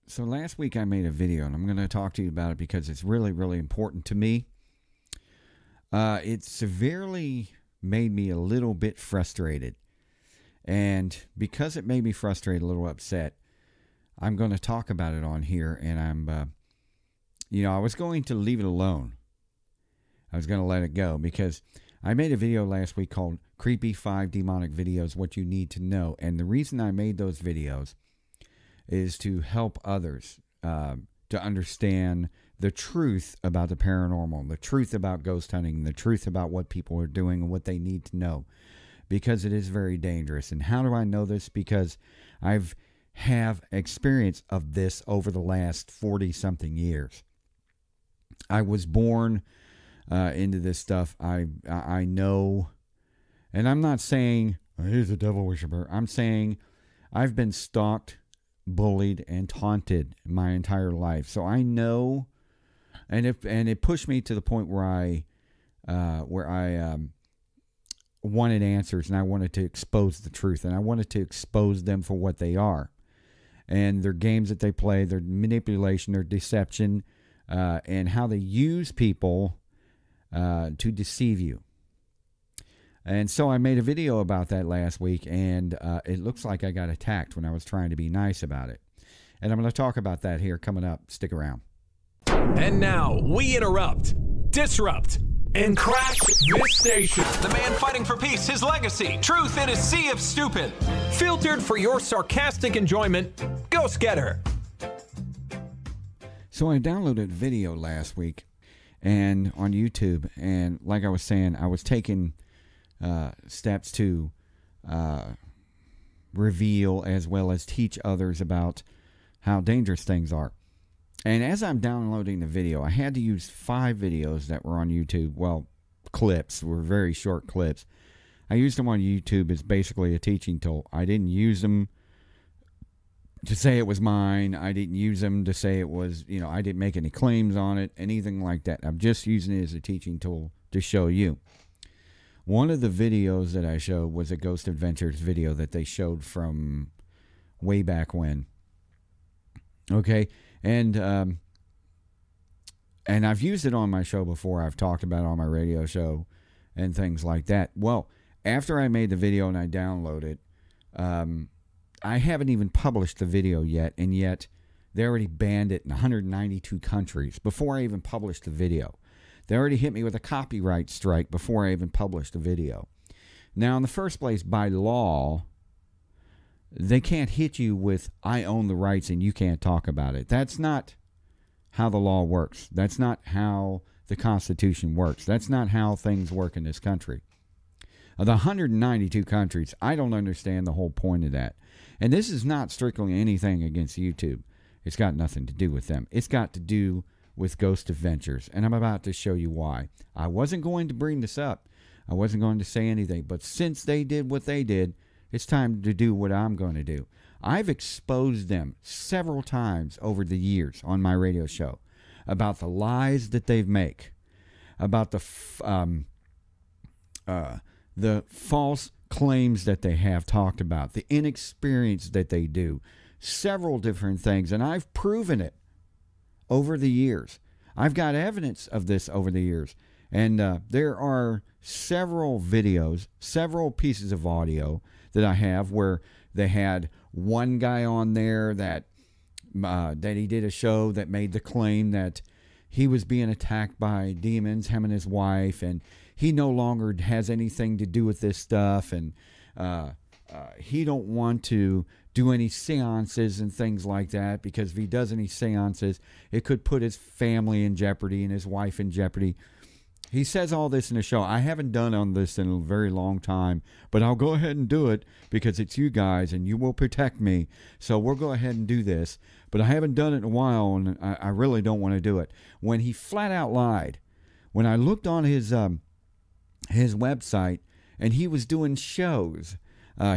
So last week I made a video, and I'm going to talk to you about it because it's really, really important to me. It severely made me a little bit frustrated. And because it made me frustrated, a little upset, I'm going to talk about it on here. And I was going to leave it alone. I was going to let it go because I made a video last week called Creepy 5 Demonic Videos, What You Need to Know. And the reason I made those videos is to help others to understand the truth about the paranormal, the truth about ghost hunting, the truth about what people are doing and what they need to know, because it is very dangerous. And how do I know this? Because I've have experience of this over the last 40-something years. I was born into this stuff. I know, and I'm not saying he's a devil worshiper. I'm saying I've been stalked, bullied, and taunted my entire life. So I know, and it pushed me to the point where I wanted answers, and I wanted to expose the truth, and I wanted to expose them for what they are, and their games that they play, their manipulation, their deception, and how they use people to deceive you. And so I made a video about that last week, and it looks like I got attacked when I was trying to be nice about it. And I'm going to talk about that here coming up. Stick around. And now we interrupt, disrupt, and crash this station. The man fighting for peace, his legacy, truth in a sea of stupid. Filtered for your sarcastic enjoyment, Ghostgetter. So I downloaded a video last week and on YouTube, and like I was saying, I was taking steps to reveal as well as teach others about how dangerous things are. And as I'm downloading the video, I had to use 5 videos that were on YouTube. Well, clips were very short clips. I used them on YouTube as basically a teaching tool. I didn't use them to say it was mine. I didn't use them to say it was, I didn't make any claims on it, anything like that. I'm just using it as a teaching tool to show you. One of the videos that I showed was a Ghost Adventures video that they showed from way back when. Okay, and I've used it on my show before. I've talked about it on my radio show and things like that. Well, after I made the video and I downloaded it, I haven't even published the video yet, and yet they already banned it in 192 countries before I even published the video. They already hit me with a copyright strike before I even published the video. Now, in the first place, by law, they can't hit you with, I own the rights and you can't talk about it. That's not how the law works. That's not how the Constitution works. That's not how things work in this country. Of the 192 countries, I don't understand the whole point of that. And this is not strictly anything against YouTube. It's got nothing to do with them. It's got to do with Ghost Adventures, and I'm about to show you why. I wasn't going to bring this up. I wasn't going to say anything, but since they did what they did, it's time to do what I'm going to do. I've exposed them several times over the years on my radio show about the lies that they make, about the false claims that they have talked about, the inexperience that they do, several different things, and I've proven it over the years. I've got evidence of this over the years, and there are several videos, several pieces of audio that I have where they had one guy on there that he did a show that made the claim that he was being attacked by demons, him and his wife, and he no longer has anything to do with this stuff, and he don't want to do any seances and things like that, because if he does any seances, it could put his family in jeopardy and his wife in jeopardy. He says all this in the show. I haven't done on this in a very long time, but I'll go ahead and do it because it's you guys and you will protect me. So we'll go ahead and do this. But I haven't done it in a while, and I really don't want to do it. When he flat out lied, when I looked on his website, and he was doing shows.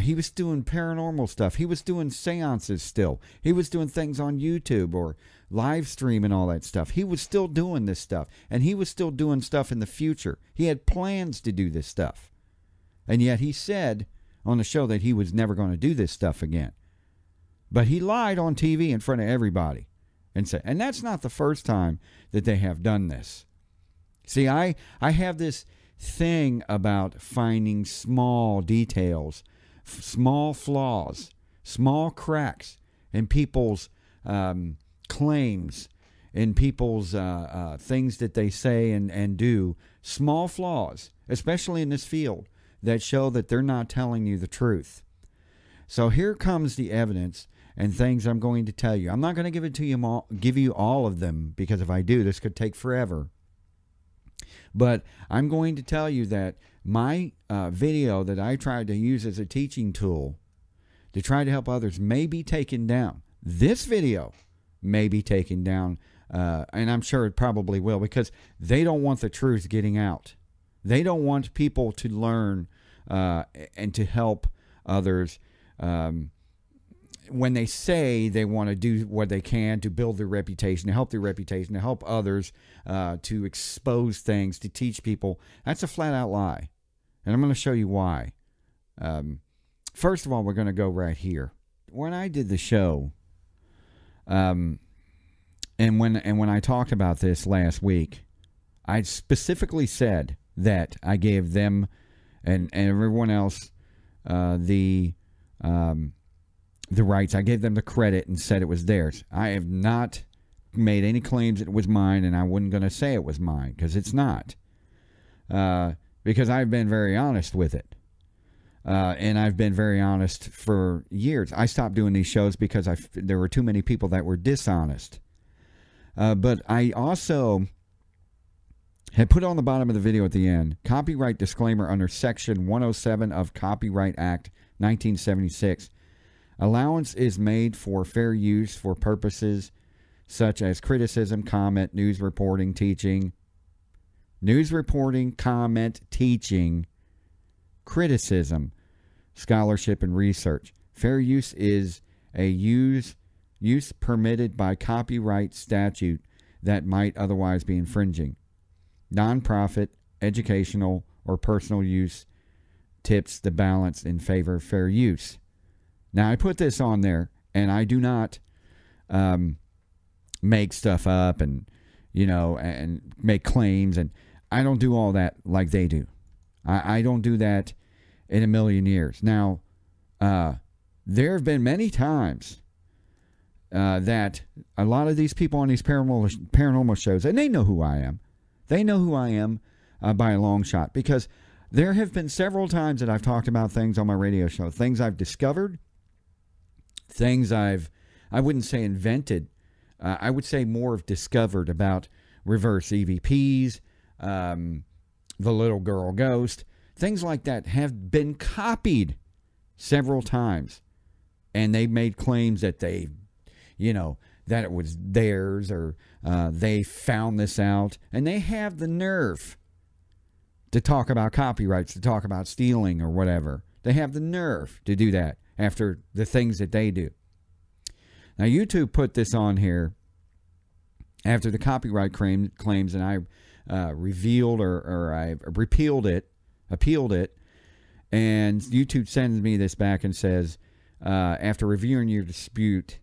He was doing paranormal stuff. He was doing seances still. He was doing things on YouTube or live stream and all that stuff. He was still doing this stuff. And he was still doing stuff in the future. He had plans to do this stuff. And yet he said on the show that he was never going to do this stuff again. But he lied on TV in front of everybody. And that's not the first time that they have done this. See, I have this thing about finding small details, small flaws, small cracks in people's claims, in people's things that they say and do, small flaws, especially in this field, that show that they're not telling you the truth. So here comes the evidence and things I'm going to tell you. I'm not going to give you all of them, because if I do, this could take forever. But I'm going to tell you that my video that I tried to use as a teaching tool to try to help others may be taken down. This video may be taken down, and I'm sure it probably will, because they don't want the truth getting out. They don't want people to learn and to help others. When they say they want to do what they can to build their reputation, to help their reputation, to help others, to expose things, to teach people, that's a flat-out lie. And I'm going to show you why. First of all, we're going to go right here. When I did the show, and when I talked about this last week, I specifically said that I gave them and everyone else the rights. I gave them the credit and said it was theirs. I have not made any claims that it was mine, and I wasn't going to say it was mine, because it's not. Because I've been very honest with it. And I've been very honest for years. I stopped doing these shows because there were too many people that were dishonest. But I also had put on the bottom of the video at the end, copyright disclaimer under Section 107 of Copyright Act 1976. Allowance is made for fair use for purposes such as criticism, comment, news reporting, teaching, criticism, scholarship, and research. Fair use is a use permitted by copyright statute that might otherwise be infringing. Nonprofit, educational, or personal use tips the balance in favor of fair use. Now, I put this on there, and I do not make stuff up and, and make claims, and I don't do all that like they do. I don't do that in a million years. Now, there have been many times that a lot of these people on these paranormal shows, and they know who I am. They know who I am by a long shot, because there have been several times that I've talked about things on my radio show, things I've discovered, things I wouldn't say invented, I would say more of discovered about reverse EVPs, the little girl ghost, things like that have been copied several times. And they made claims that that it was theirs, or they found this out. And they have the nerve to talk about copyrights, to talk about stealing or whatever. They have the nerve to do that after the things that they do. Now, YouTube put this on here after the copyright claims, and I revealed or I appealed it, and YouTube sends me this back and says, after reviewing your dispute,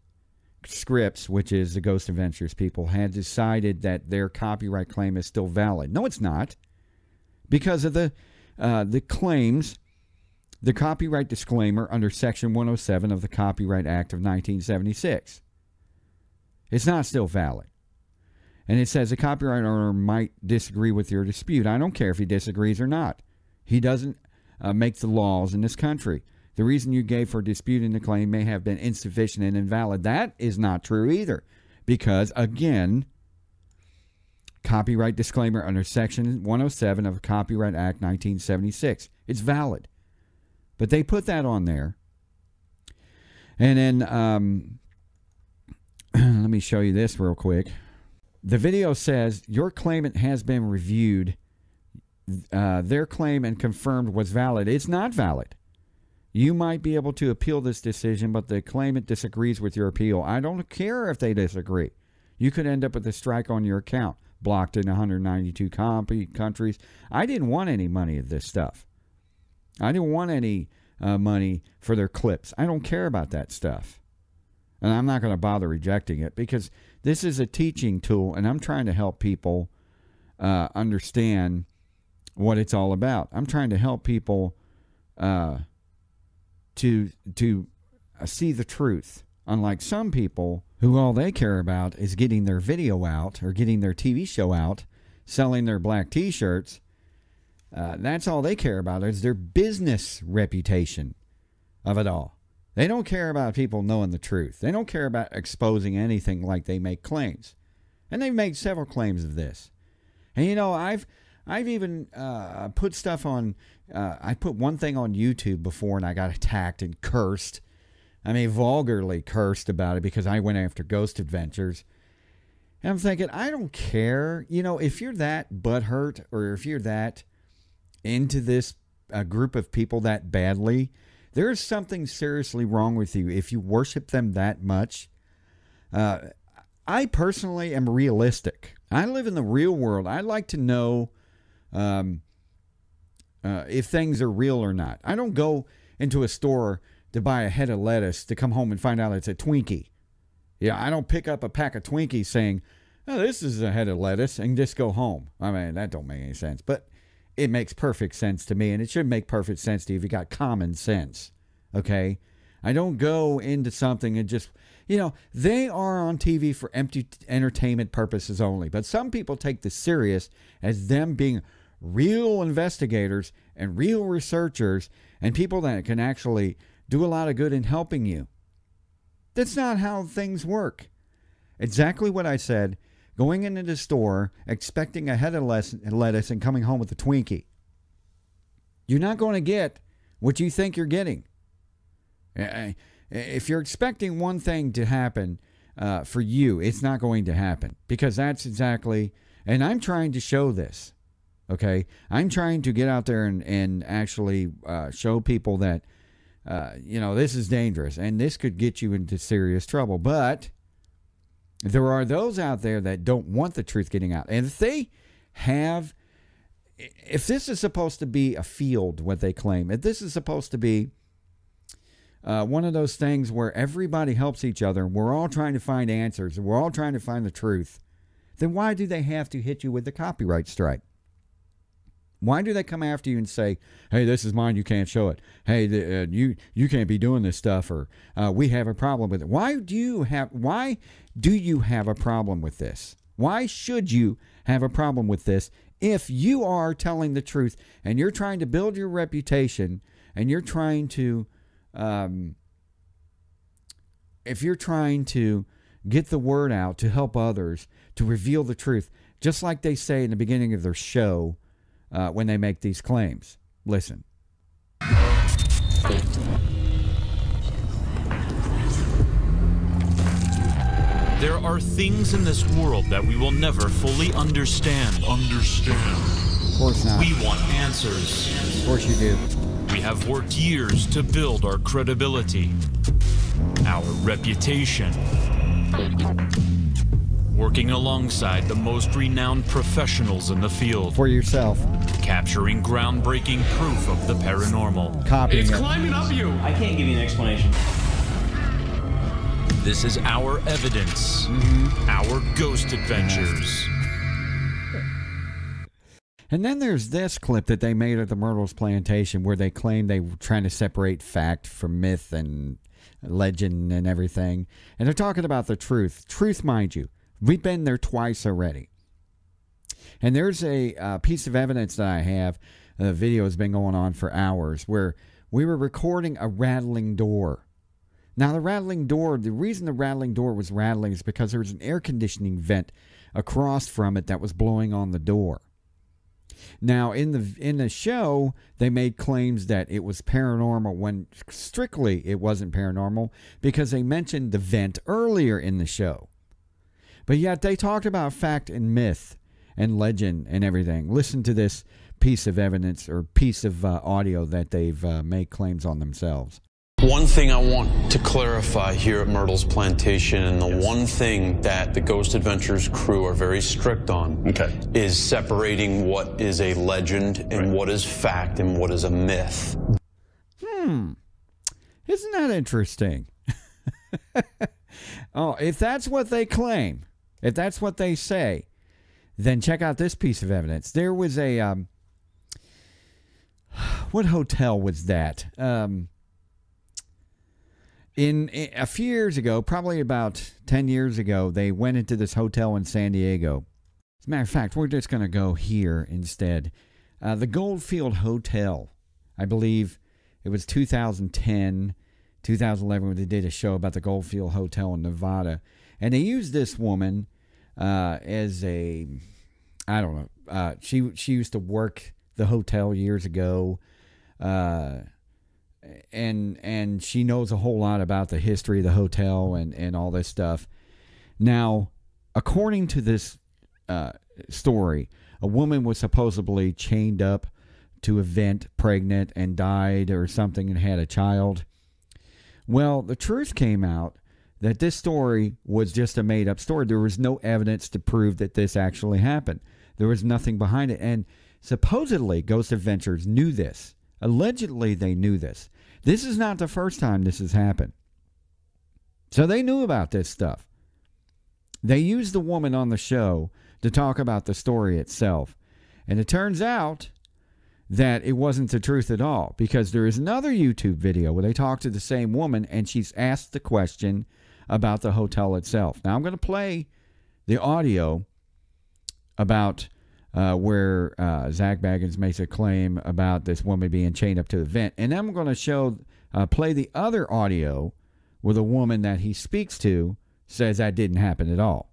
Scripps, which is the Ghost Adventures people, had decided that their copyright claim is still valid. No, it's not, because of the claims. The copyright disclaimer under Section 107 of the Copyright Act of 1976. It's not still valid. And it says a copyright owner might disagree with your dispute. I don't care if he disagrees or not. He doesn't make the laws in this country. The reason you gave for disputing the claim may have been insufficient and invalid. That is not true either. Because, again, copyright disclaimer under Section 107 of the Copyright Act 1976. It's valid. But they put that on there. And then, let me show you this real quick. The video says, your claimant has been reviewed. Their claim and confirmed was valid. It's not valid. You might be able to appeal this decision, but the claimant disagrees with your appeal. I don't care if they disagree. You could end up with a strike on your account, blocked in 192 countries. I didn't want any money of this stuff. I didn't want any money for their clips. I don't care about that stuff. And I'm not going to bother rejecting it because this is a teaching tool, and I'm trying to help people understand what it's all about. I'm trying to help people to see the truth. Unlike some people who all they care about is getting their video out or getting their TV show out, selling their black T-shirts. That's all they care about is their business reputation of it all. They don't care about people knowing the truth. They don't care about exposing anything like they make claims. And they've made several claims of this. And, you know, I've even put stuff on, I put one thing on YouTube before and I got attacked and cursed. I mean, vulgarly cursed about it because I went after Ghost Adventures. And I'm thinking, I don't care. You know, if you're that butthurt or if you're that into this group of people that badly, there is something seriously wrong with you if you worship them that much. I personally am realistic. I live in the real world. I like to know if things are real or not. I don't go into a store to buy a head of lettuce to come home and find out it's a Twinkie. Yeah, I don't pick up a pack of Twinkies saying, oh, this is a head of lettuce, and just go home. I mean, that don't make any sense. But it makes perfect sense to me, and it should make perfect sense to you if you got common sense. Okay? I don't go into something and just, you know, they are on TV for empty entertainment purposes only. But some people take this serious as them being real investigators and real researchers and people that can actually do a lot of good in helping you. That's not how things work. Exactly what I said. Going into the store, expecting a head of lettuce and coming home with a Twinkie. You're not going to get what you think you're getting. If you're expecting one thing to happen for you, it's not going to happen. Because that's exactly, and I'm trying to show this. Okay? I'm trying to get out there and actually show people that, you know, this is dangerous. And this could get you into serious trouble. But there are those out there that don't want the truth getting out. And if they have, if this is supposed to be a field, what they claim, if this is supposed to be one of those things where everybody helps each other, and we're all trying to find answers, and we're all trying to find the truth, then why do they have to hit you with the copyright strike? Why do they come after you and say, hey, this is mine, you can't show it. Hey, you can't be doing this stuff, or we have a problem with it. Why do you have a problem with this? Why should you have a problem with this if you are telling the truth and you're trying to build your reputation and you're trying to, if you're trying to get the word out to help others, to reveal the truth, just like they say in the beginning of their show, when they make these claims. Listen. There are things in this world that we will never fully understand. Of course not. We want answers. Of course you do. We have worked years to build our credibility, our reputation, working alongside the most renowned professionals in the field. For yourself. Capturing groundbreaking proof of the paranormal. Copying It's it. climbing up you. I can't give you an explanation. This is our evidence, our ghost adventures. And then there's this clip that they made at the Myrtles Plantation where they claim they were trying to separate fact from myth and legend and everything. And they're talking about the truth. Truth, mind you. We've been there twice already. And there's a piece of evidence that I have. The video has been going on for hours where we were recording a rattling door. Now, the rattling door, the reason the rattling door was rattling is because there was an air conditioning vent across from it that was blowing on the door. Now, in the show, they made claims that it was paranormal when strictly it wasn't paranormal because they mentioned the vent earlier in the show. But yet they talked about fact and myth and legend and everything. Listen to this piece of evidence or piece of audio that they've made claims on themselves. One thing I want to clarify here at Myrtles Plantation, and the one thing that the Ghost Adventures crew are very strict on, is separating what is a legend and what is fact and what is a myth. Isn't that interesting? Oh, if that's what they claim, if that's what they say, then check out this piece of evidence. There was a, what hotel was that? In a few years ago, probably about 10 years ago, they went into this hotel in San Diego. As a matter of fact, we're just going to go here instead. The Goldfield Hotel, I believe it was 2010, 2011 when they did a show about the Goldfield Hotel in Nevada. And they used this woman as a, I don't know, she used to work the hotel years ago. And she knows a whole lot about the history of the hotel and all this stuff. Now, according to this story, a woman was supposedly chained up to a vent, pregnant, and died or something and had a child. Well, the truth came out that this story was just a made-up story. There was no evidence to prove that this actually happened. There was nothing behind it. And supposedly, Ghost Adventures knew this. Allegedly, they knew this. This is not the first time this has happened. So they knew about this stuff. They used the woman on the show to talk about the story itself. And it turns out that it wasn't the truth at all, because there is another YouTube video where they talk to the same woman and she's asked the question about the hotel itself. Now I'm going to play the audio about where Zach Baggins makes a claim about this woman being chained up to the vent. And then I'm going to play the other audio where the woman that he speaks to says that didn't happen at all.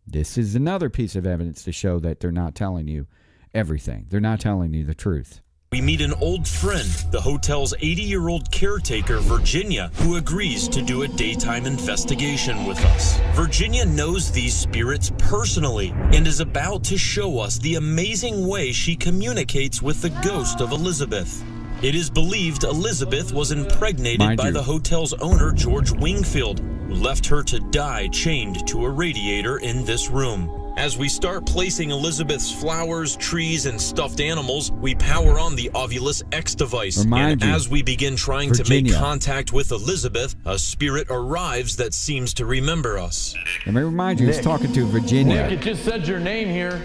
This is another piece of evidence to show that they're not telling you everything. They're not telling you the truth. We meet an old friend, the hotel's 80-year-old caretaker, Virginia, who agrees to do a daytime investigation with us. Virginia knows these spirits personally and is about to show us the amazing way she communicates with the ghost of Elizabeth. It is believed Elizabeth was impregnated by the hotel's owner, George Wingfield, who left her to die chained to a radiator in this room. As we start placing Elizabeth's flowers, trees, and stuffed animals, we power on the Ovulus X device. And as we begin trying to make contact with Elizabeth, a spirit arrives that seems to remember us. Let me remind you, he's talking to Virginia. Nick, it just said your name here.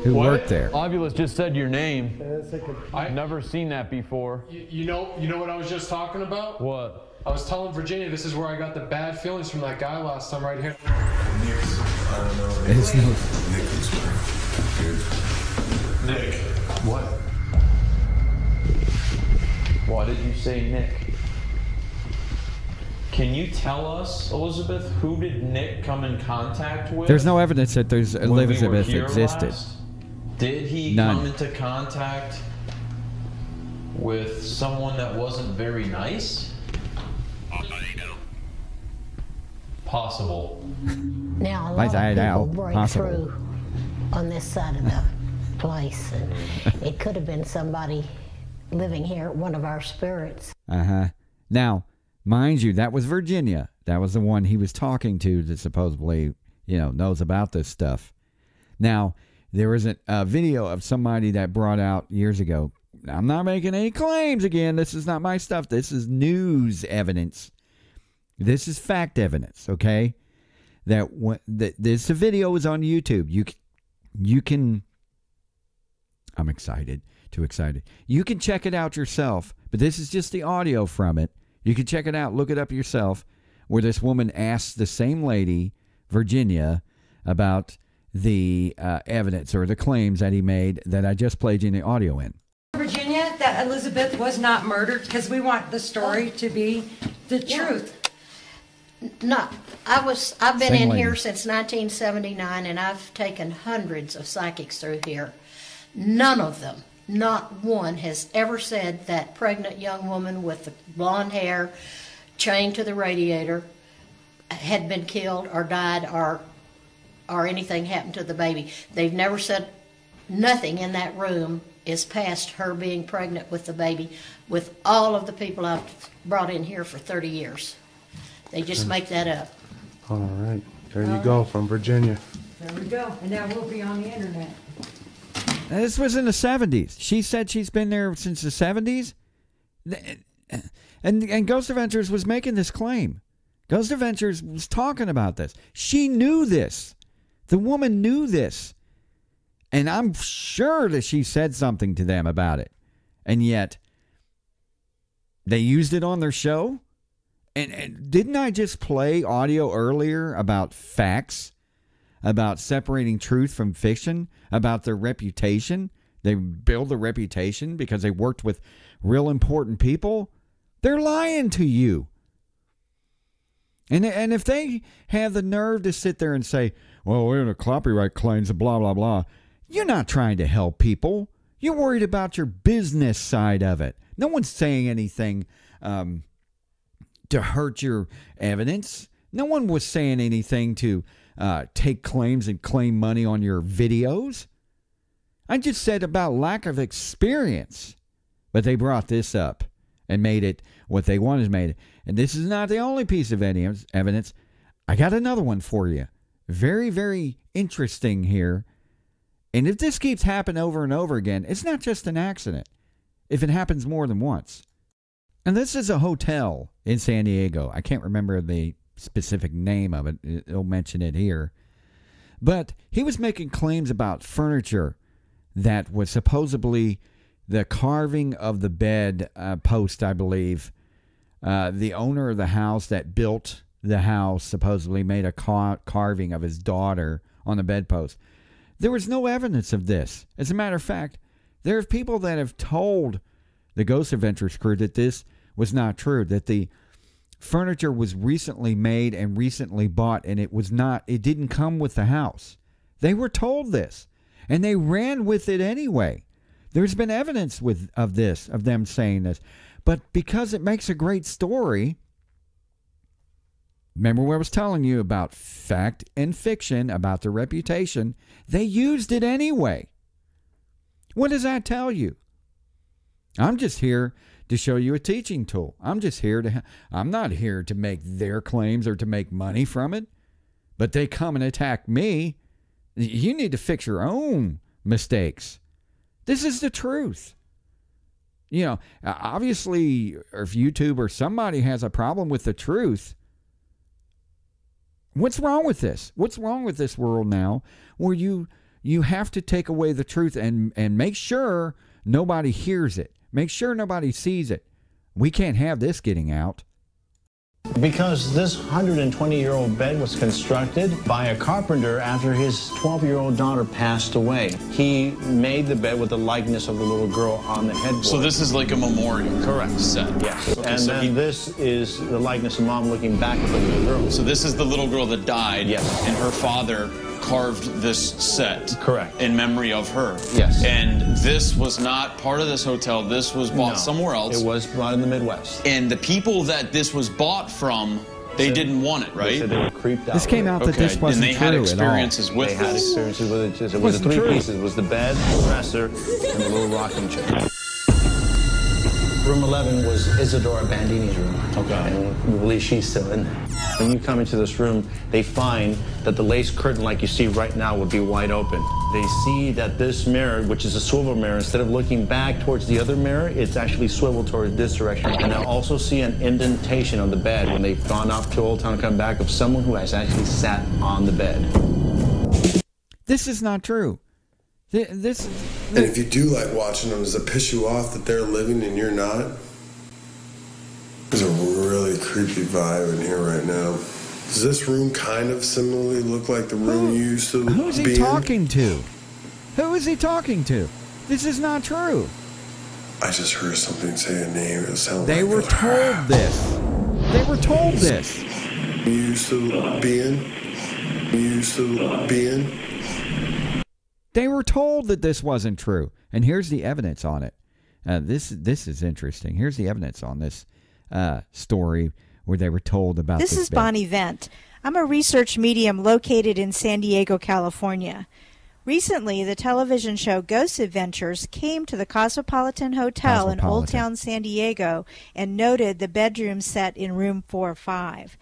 Who worked there. Ovulus just said your name. I've never seen that before. You know what I was just talking about? What? I was telling Virginia this is where I got the bad feelings from that guy last time right here. I don't know. Nick. What? Why did you say Nick? Can you tell us, Elizabeth, who did Nick come in contact with? There's no evidence that there's Elizabeth existed. Last? Did he come into contact with someone that wasn't very nice? Possible. Now, a lot of people break through on this side of the place, and it could have been somebody living here, one of our spirits. Now, mind you, that was Virginia. That was the one he was talking to that supposedly, knows about this stuff. Now, there was a video of somebody that brought out years ago. I'm not making any claims again. This is not my stuff. This is news evidence. This is fact evidence, okay? This video is on YouTube. You can. I'm excited. Too excited. You can check it out yourself, but this is just the audio from it. You can check it out. Look it up yourself, where this woman asks the same lady, Virginia, about the evidence or the claims that he made that I just played you in the audio in. Virginia, that Elizabeth was not murdered, because we want the story to be the truth. No, I've been in here since 1979, and I've taken hundreds of psychics through here. None of them, not one, has ever said that pregnant young woman with the blonde hair, chained to the radiator, had been killed or died or anything happened to the baby. They've never said nothing in that room is past her being pregnant with the baby, with all of the people I've brought in here for 30 years. They just make that up. All right. There you go from Virginia. There we go. And that will be on the internet. This was in the 70s. She said she's been there since the 70s. And Ghost Adventures was making this claim. Ghost Adventures was talking about this. She knew this. The woman knew this. And I'm sure that she said something to them about it. And yet, they used it on their show? And didn't I just play audio earlier about facts? About separating truth from fiction? About their reputation? They build a reputation because they worked with real important people? They're lying to you. And if they have the nerve to sit there and say, well, we're in a copyright claims and blah, blah, blah. You're not trying to help people. You're worried about your business side of it. No one's saying anything to hurt your evidence. No one was saying anything to take claims and claim money on your videos. I just said about lack of experience. But they brought this up and made it what they wanted to make it. And this is not the only piece of evidence. I got another one for you. Very, very interesting here. And if this keeps happening over and over again, it's not just an accident. If it happens more than once. And this is a hotel in San Diego. I can't remember the specific name of it. It'll mention it here. But he was making claims about furniture that was supposedly the carving of the bed post, I believe. The owner of the house that built the house supposedly made a carving of his daughter on the bedpost. There was no evidence of this. As a matter of fact, there are people that have told the Ghost Adventures crew that this was not true, that the furniture was recently made and recently bought, and it didn't come with the house. They were told this, and they ran with it anyway. There's been evidence of them saying this. But because it makes a great story, remember what I was telling you about fact and fiction, about their reputation, they used it anyway. What does that tell you? I'm just here to show you a teaching tool. I'm not here to make their claims or to make money from it. But they come and attack me. You need to fix your own mistakes. This is the truth. You know, obviously, if YouTube or somebody has a problem with the truth, what's wrong with this? What's wrong with this world now where you have to take away the truth and make sure nobody hears it. Make sure nobody sees it. We can't have this getting out. Because this 120-year-old bed was constructed by a carpenter after his 12-year-old daughter passed away. He made the bed with the likeness of the little girl on the headboard. So this is like a memorial. Correct. Set. Yes. Okay, and so then this is the likeness of mom looking back at the little girl. So this is the little girl that died. Yes. And her father carved this set. Correct. In memory of her. Yes. And this was not part of this hotel. This was bought somewhere else. It was bought in the Midwest. And the people that this was bought from, they didn't want it, right? They said they were creeped out. This came out that this wasn't true at all. And they had experiences with this. They had experiences with it. It was the three pieces. It was the bed, the dresser, and the little rocking chair. Room 11 was Isadora Bandini's room. Okay. And we believe she's still in there. When you come into this room, they find that the lace curtain like you see right now would be wide open. They see that this mirror, which is a swivel mirror, instead of looking back towards the other mirror, it's actually swiveled towards this direction. And they'll also see an indentation on the bed when they've gone off to Old Town and come back of someone who has actually sat on the bed. This is not true. And if you do like watching them, does it piss you off that they're living and you're not? There's a really creepy vibe in here right now. Does this room kind of similarly look like the room you used to be in? Who's he talking to? Who is he talking to? This is not true. I just heard something say a name. It sounded They were told this. They were told this. You used to be in? You used to be in? They were told that this wasn't true. And here's the evidence on it. This is interesting. Here's the evidence on this story where they were told about this. This is Bonnie Vent. I'm a research medium located in San Diego, California. Recently, the television show Ghost Adventures came to the Cosmopolitan Hotel in Old Town San Diego and noted the bedroom set in room 405.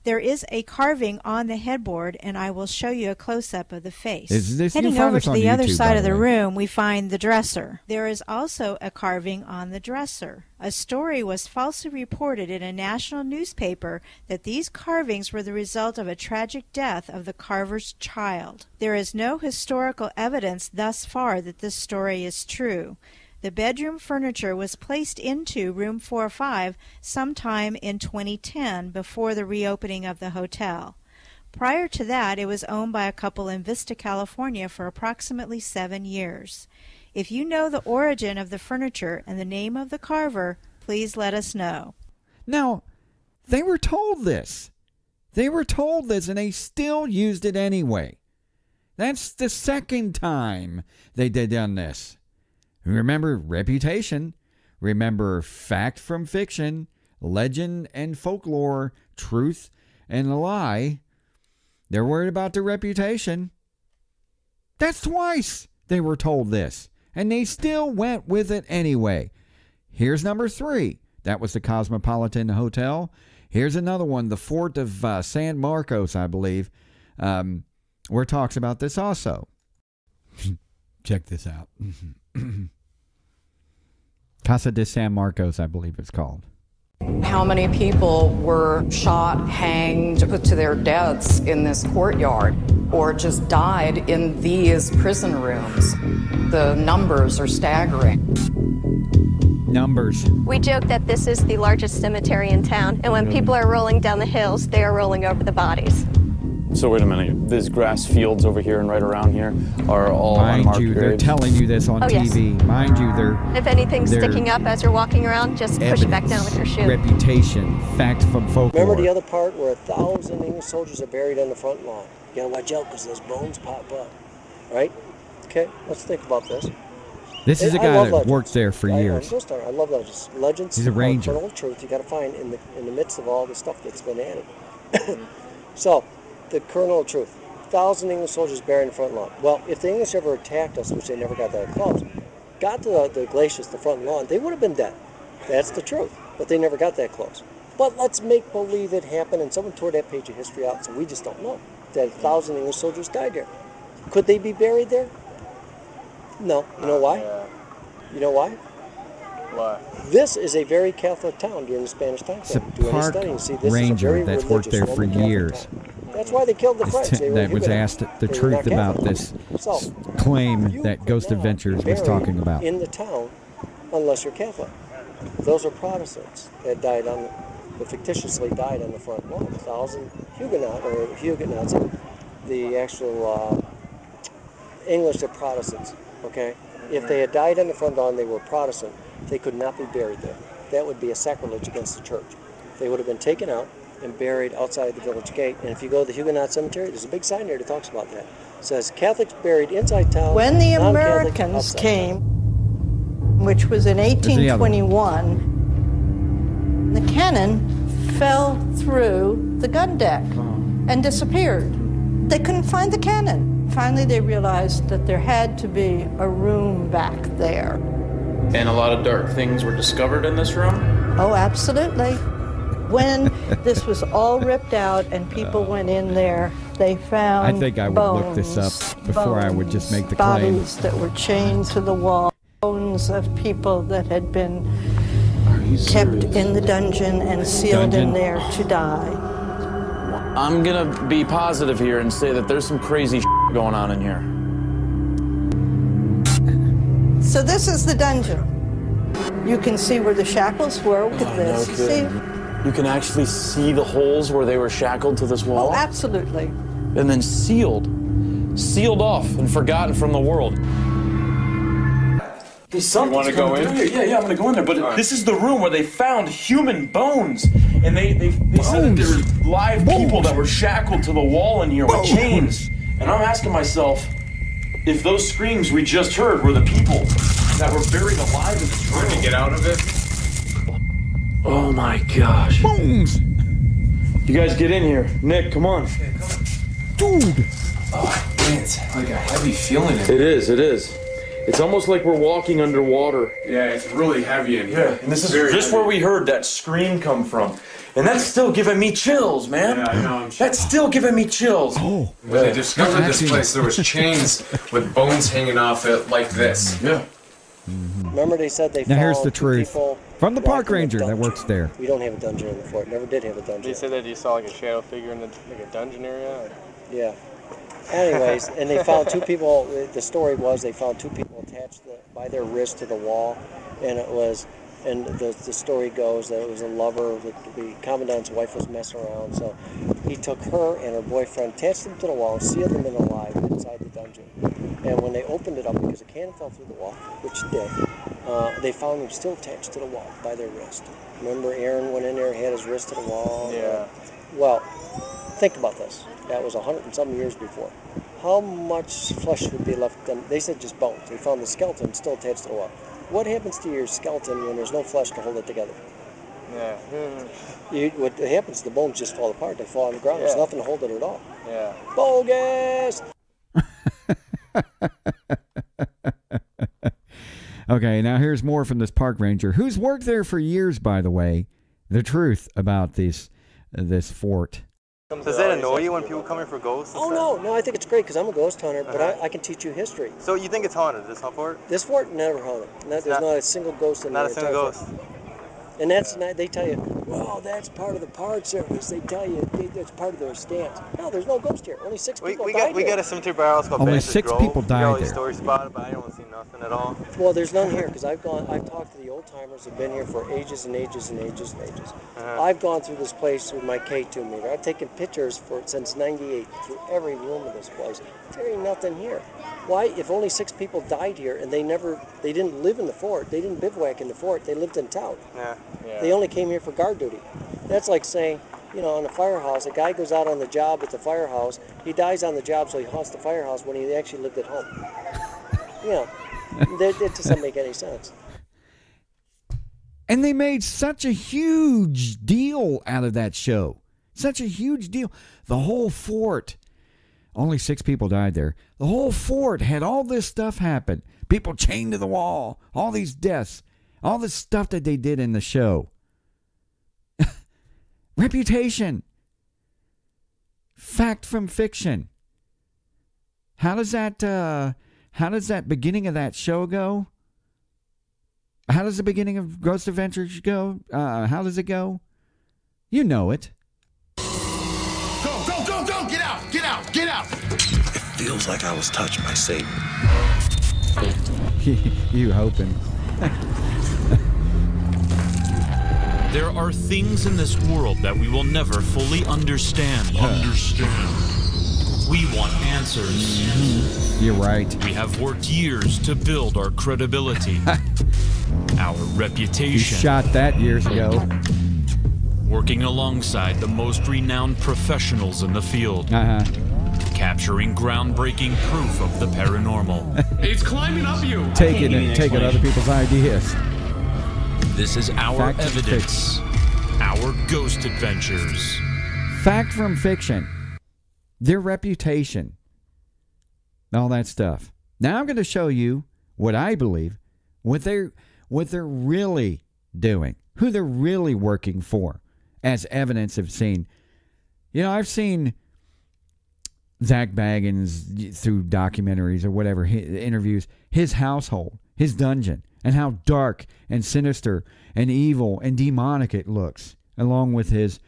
There is a carving on the headboard, and I will show you a close-up of the face. Heading over to the other side of the way. room, we find the dresser. There is also a carving on the dresser. A story was falsely reported in a national newspaper that these carvings were the result of a tragic death of the carver's child. There is no historical evidence thus far that this story is true. The bedroom furniture was placed into room 405 sometime in 2010 before the reopening of the hotel. Prior to that, it was owned by a couple in Vista, California for approximately 7 years. If you know the origin of the furniture and the name of the carver, please let us know. Now, they were told this. They were told this, and they still used it anyway. That's the second time they done this. Remember reputation. Remember fact from fiction, legend and folklore, truth and a lie. They're worried about their reputation. That's twice they were told this, and they still went with it anyway. Here's number 3. That was the Cosmopolitan Hotel. Here's another one, the Fort of San Marcos, I believe, where it talks about this also. Check this out. Casa de San Marcos, I believe it's called. How many people were shot, hanged, put to their deaths in this courtyard, or just died in these prison rooms? The numbers are staggering. Numbers. We joke that this is the largest cemetery in town, and when people are rolling down the hills, they are rolling over the bodies. So wait a minute, these grass fields over here and right around here are all Mind you, they're telling you this on TV. Yes. Mind you, they're... If anything's sticking up as you're walking around, just push it back down with your shoe. Reputation, fact from folklore. Remember the other part where 1,000 English soldiers are buried on the front lawn? You gotta watch out because those bones pop up, right? Okay, let's think about this. This is a guy that worked there for years. I love legends. Legends. He's a ranger. Kernel of truth you gotta find in the midst of all the stuff that's been added. So, the kernel of truth. 1,000 English soldiers buried in the front lawn. Well, if the English ever attacked us, which they never got that close, got to the glaciers, the front lawn, they would have been dead. That's the truth. But they never got that close. But let's make believe it happened, and someone tore that page of history out, so we just don't know that 1,000 English soldiers died there. Could they be buried there? No. You know why? You know why? Why? This is a very Catholic town during the Spanish time. It's a park ranger that's worked there for years. That's why they killed the French. That was asked the truth about this claim that Ghost Adventures was talking about. In the town, unless you're Catholic. Those are Protestants that died on, that fictitiously died on the front lawn. 1,000 Huguenots, the actual English are Protestants. Okay, if they had died on the front lawn, they were Protestant. They could not be buried there. That would be a sacrilege against the church. They would have been taken out and buried outside the village gate. And if you go to the Huguenot cemetery, there's a big sign there that talks about that. It says Catholics buried inside town. When the Americans came, which was in 1821, the cannon fell through the gun deck and disappeared. They couldn't find the cannon. Finally, they realized that there had to be a room back there. And a lot of dark things were discovered in this room? Oh, absolutely. When this was all ripped out and people went in there, they found I think I would look this up before I would just make the claim. Bodies that were chained to the wall, bones of people that had been kept in the dungeon and sealed in there to die. I'm gonna be positive here and say that there's some crazy going on in here. So this is the dungeon. You can see where the shackles were. Look at this. No kidding. See? You can actually see the holes where they were shackled to this wall? Oh, absolutely. And then sealed off and forgotten from the world. You want to go in? Yeah, I'm going to go in there. But this is the room where they found human bones. And they said that there were live people that were shackled to the wall in here with chains. And I'm asking myself if those screams we just heard were the people that were buried alive in this room. Trying to get out of it? Oh my gosh. Bones! You guys get in here. Nick, come on. Dude! Oh, man, it's like a heavy feeling. It is. It's almost like we're walking underwater. Yeah, it's really heavy in here. Yeah, and this is just where we heard that scream come from. And that's still giving me chills, man. Yeah, I know. That's still giving me chills. Oh. When they discovered this place, there was chains with bones hanging off it like this. Yeah. Remember they said they Now found here's the two truth. people From the park locked in a ranger that dungeon. works there. We don't have a dungeon in the fort. Never did have a dungeon. You said that you saw like a shadow figure in the like a dungeon area? Yeah. Anyways, and they found two people. The story was they found two people attached by their wrist to the wall, and it was, and the story goes that it was a lover. The commandant's wife was messing around, so he took her and her boyfriend, attached them to the wall, sealed them in alive inside the dungeon. And when they opened it up, because the cannon fell through the wall, which it did, they found them still attached to the wall by their wrist. Remember, Aaron went in there, had his wrist to the wall. Yeah. Well, think about this. That was 100 and some years before. How much flesh would be left? They said just bones. They found the skeleton still attached to the wall. What happens to your skeleton when there's no flesh to hold it together? Yeah. What happens? The bones just fall apart. They fall on the ground. There's nothing to hold it at all. Yeah. Bogus! Okay, now here's more from this park ranger, who's worked there for years, by the way. The truth about this fort. Does that annoy you when people come here for ghosts? Oh, no, I think it's great because I'm a ghost hunter, but I can teach you history. So you think it's haunted, this fort? This fort never haunted. There's not a single ghost in there. Not a single ghost. And that's not, they tell you, well, that's part of the Park Service. They tell you that's part of their stance. No, there's no ghost here. Only 6 people died We here. got a cemetery by our house called Only Banner's 6 Grove. people We got all died these there. stories about it, but I don't see nothing at all. Well, there's none here because I've talked to the old timers who've been here for ages and ages and ages and ages. I've gone through this place with my K2 meter. I've taken pictures since '98 through every room of this place. There ain't nothing here. Why? If only 6 people died here and they didn't live in the fort, they didn't bivouac in the fort, they lived in town. Yeah. They only came here for guard duty. That's like saying, in a firehouse, a guy goes out on the job at the firehouse, he dies on the job, so he haunts the firehouse when he actually lived at home. That just doesn't make any sense. And they made such a huge deal out of that show. Such a huge deal. The whole fort, only 6 people died there. The whole fort had all this stuff happen. People chained to the wall, all these deaths, all this stuff that they did in the show. Reputation. Fact from fiction. How does that beginning of that show go? How does the beginning of Ghost Adventures go? How does it go? You know it. Go, go, go, go! Get out! Get out! Get out! It feels like I was touched by Satan. You hoping. There are things in this world that we will never fully understand. We want answers. You're right. We have worked years to build our credibility, our reputation. You shot that years ago. Working alongside the most renowned professionals in the field. Capturing groundbreaking proof of the paranormal. It's climbing up you. Taking other people's ideas. This is our Fact evidence. Our ghost adventures. Fact from fiction. Their reputation. All that stuff. Now I'm going to show you what I believe, what they're really doing, who they're really working for, as evidence of seeing. I've seen Zach Baggins through documentaries or whatever, interviews, his household, his dungeon, and how dark and sinister and evil and demonic it looks, along with his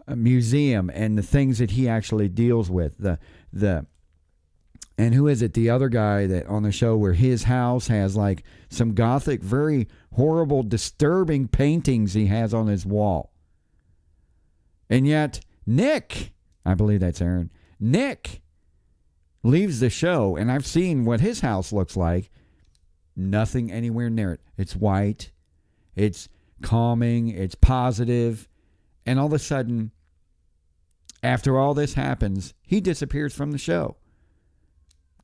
museum and the things that he actually deals with. And who is it? The other guy that on the show where his house has like some gothic, very horrible, disturbing paintings he has on his wall. And yet Nick, I believe that's Aaron, Nick leaves the show, and I've seen what his house looks like. Nothing anywhere near it. It's white. It's calming. It's positive. And all of a sudden, after all this happens, he disappears from the show.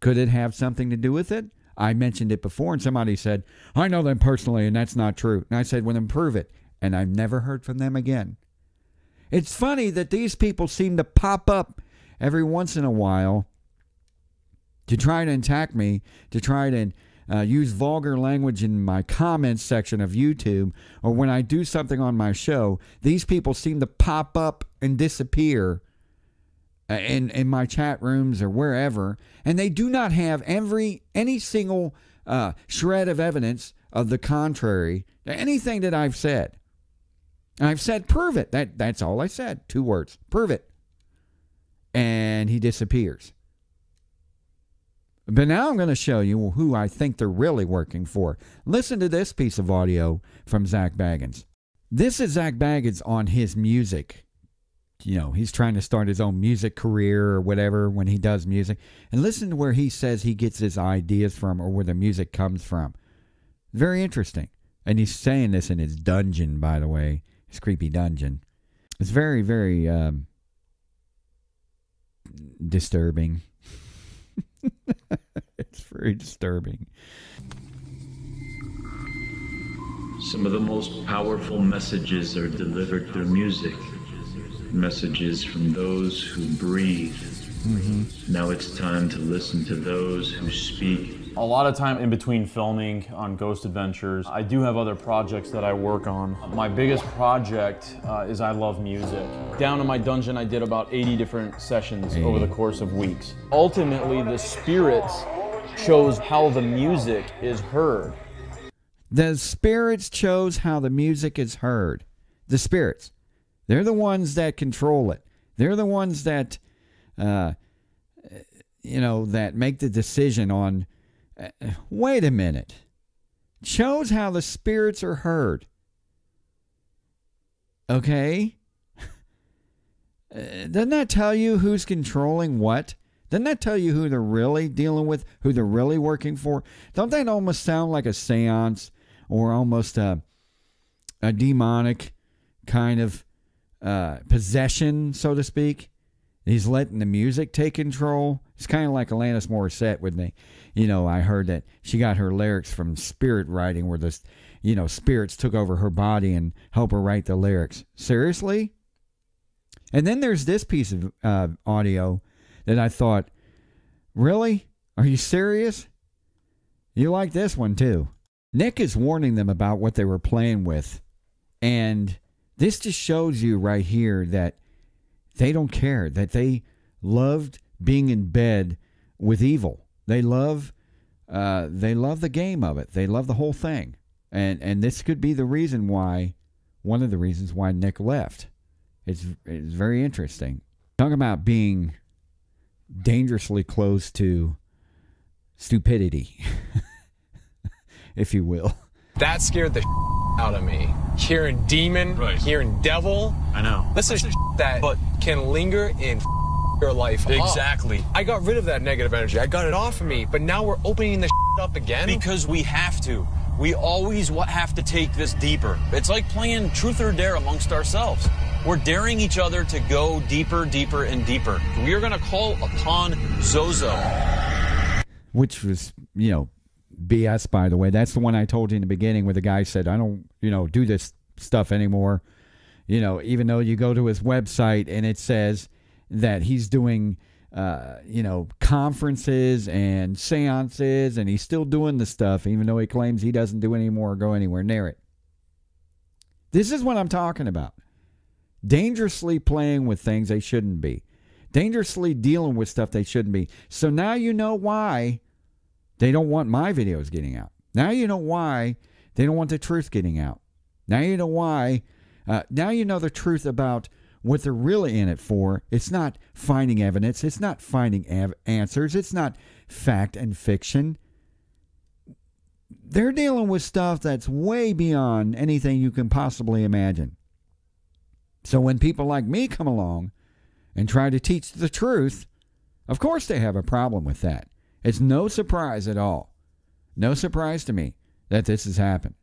Could it have something to do with it? I mentioned it before, and somebody said, I know them personally, and that's not true. And I said, well, then prove it. And I've never heard from them again. It's funny that these people seem to pop up every once in a while to try to attack me, to try to use vulgar language in my comments section of YouTube, or when I do something on my show, these people seem to pop up and disappear in my chat rooms or wherever, and they do not have any single shred of evidence of the contrary to anything that I've said. And I've said, prove it. That's all I said. 2 words. Prove it. And he disappears. But now I'm going to show you who I think they're really working for. Listen to this piece of audio from Zach Baggins. This is Zach Baggins on his music. You know, he's trying to start his own music career or whatever when he does music. And listen to where he says he gets his ideas from or where the music comes from. Very interesting. And he's saying this in his dungeon, by the way. His creepy dungeon. It's very, very disturbing. It's very disturbing. Some of the most powerful messages are delivered through music. Messages from those who breathe. Mm-hmm. Now it's time to listen to those who speak. A lot of time in between filming on Ghost Adventures. I do have other projects that I work on. My biggest project is I love music. Down in my dungeon, I did about 80 different sessions over the course of weeks. Ultimately, the spirits chose how the music is heard. The spirits chose how the music is heard. The spirits. They're the ones that control it. They're the ones that, that make the decision on, wait a minute. Chose how the spirits are heard. Okay? Doesn't that tell you who's controlling what? Doesn't that tell you who they're really dealing with, who they're really working for? Don't that almost sound like a seance or almost a demonic kind of possession, so to speak? He's letting the music take control. It's kind of like Alanis Morissette with me. I heard that she got her lyrics from spirit writing where the, spirits took over her body and helped her write the lyrics. Seriously? And then there's this piece of audio that I thought, really? Are you serious? You like this one too. Nick is warning them about what they were playing with. And this just shows you right here that they don't care, that they loved being in bed with evil. They love the game of it. They love the whole thing. And this could be the reason why, one of the reasons why Nick left. It's very interesting. Talk about being dangerously close to stupidity, if you will. That scared the out of me. Hearing demon, hearing devil. I know. This is that can linger in your life. Exactly. I got rid of that negative energy. I got it off of me, but now we're opening the up again. Because we have to. We always have to take this deeper. It's like playing truth or dare amongst ourselves. We're daring each other to go deeper, deeper, and deeper. We are going to call upon Zozo. Which was, BS, by the way. That's the one I told you in the beginning where the guy said, I don't, do this stuff anymore. Even though you go to his website and it says that he's doing, conferences and seances and he's still doing the stuff, even though he claims he doesn't do anymore or go anywhere near it. This is what I'm talking about. Dangerously playing with things they shouldn't be. Dangerously dealing with stuff they shouldn't be. So now you know why they don't want my videos getting out. Now you know why they don't want the truth getting out. Now you know why. Now you know the truth about what they're really in it for. It's not finding evidence. It's not finding answers. It's not fact and fiction. They're dealing with stuff that's way beyond anything you can possibly imagine. So when people like me come along and try to teach the truth, of course they have a problem with that. It's no surprise at all. No surprise to me that this has happened.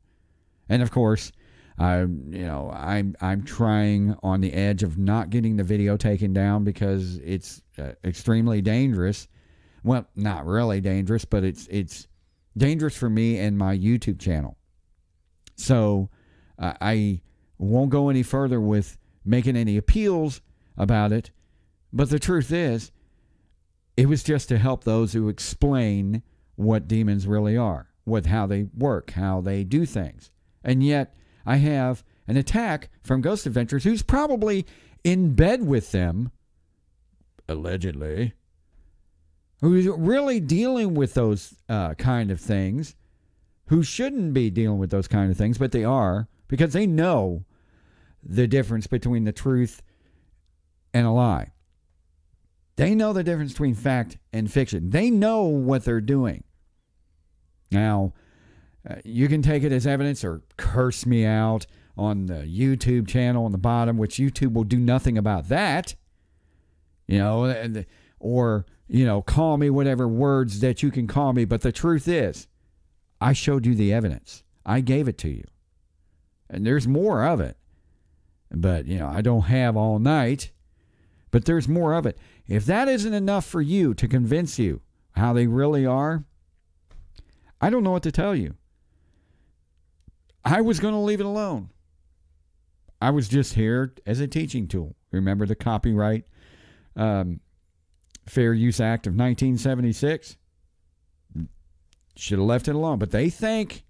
And of course, I'm trying on the edge of not getting the video taken down because it's extremely dangerous. Well, not really dangerous, but it's dangerous for me and my YouTube channel. So I won't go any further with making any appeals about it. But the truth is, it was just to help those who explain what demons really are. with how they work, how they do things. And yet I have an attack from Ghost Adventures who's probably in bed with them, allegedly, who's really dealing with those kind of things, who shouldn't be dealing with those kind of things, but they are, because they know the difference between the truth and a lie. They know the difference between fact and fiction. They know what they're doing. Now, you can take it as evidence or curse me out on the YouTube channel on the bottom, which YouTube will do nothing about that. You know, or, you know, call me whatever words that you can call me. But the truth is, I showed you the evidence. I gave it to you. And there's more of it. But, you know, I don't have all night. But there's more of it. If that isn't enough for you to convince you how they really are, I don't know what to tell you. I was going to leave it alone. I was just here as a teaching tool. Remember the Copyright Fair Use Act of 1976? Should have left it alone. But they think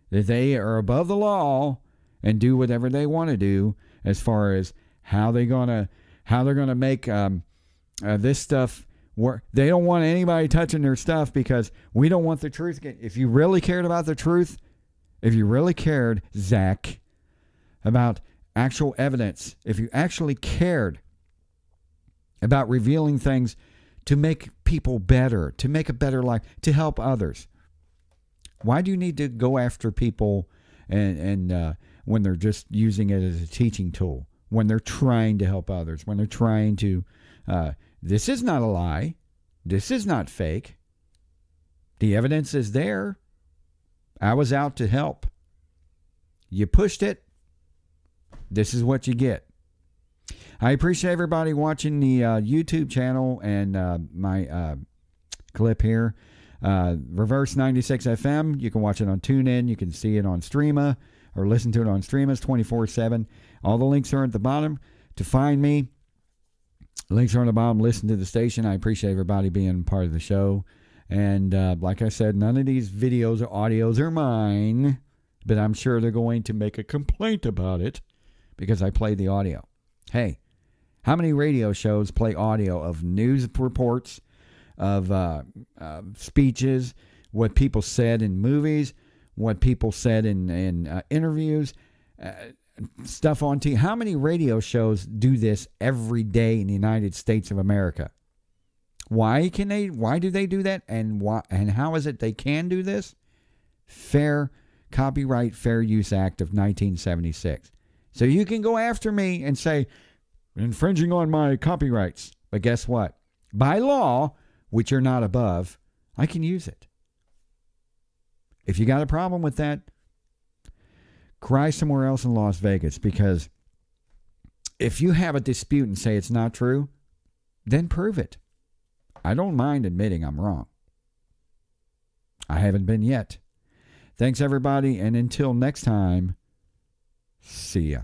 that they are above the law and do whatever they want to do as far as how they're gonna make this stuff work. They don't want anybody touching their stuff because we don't want the truth. If you really cared about the truth, if you really cared, Zach, about actual evidence, if you actually cared about revealing things to make people better, to make a better life, to help others, why do you need to go after people and when they're just using it as a teaching tool, when they're trying to help others, when they're trying to, this is not a lie, this is not fake, the evidence is there, I was out to help, you pushed it, this is what you get. I appreciate everybody watching the YouTube channel and my clip here. Reverse 96 FM. You can watch it on TuneIn. You can see it on Streama or listen to it on Streamas 24/7. All the links are at the bottom to find me. Links are on the bottom. Listen to the station. I appreciate everybody being part of the show. And like I said, none of these videos or audios are mine, but I'm sure they're going to make a complaint about it because I played the audio. Hey, how many radio shows play audio of news reports, of speeches, what people said in movies, what people said in interviews, stuff on TV? How many radio shows do this every day in the United States of America? Why do they do that? And how is it they can do this? Copyright Fair Use Act of 1976. So you can go after me and say, infringing on my copyrights. But guess what? By law, which you're not above, I can use it. If you got a problem with that, cry somewhere else in Las Vegas, because if you have a dispute and say it's not true, then prove it. I don't mind admitting I'm wrong. I haven't been yet. Thanks, everybody, and until next time, see ya.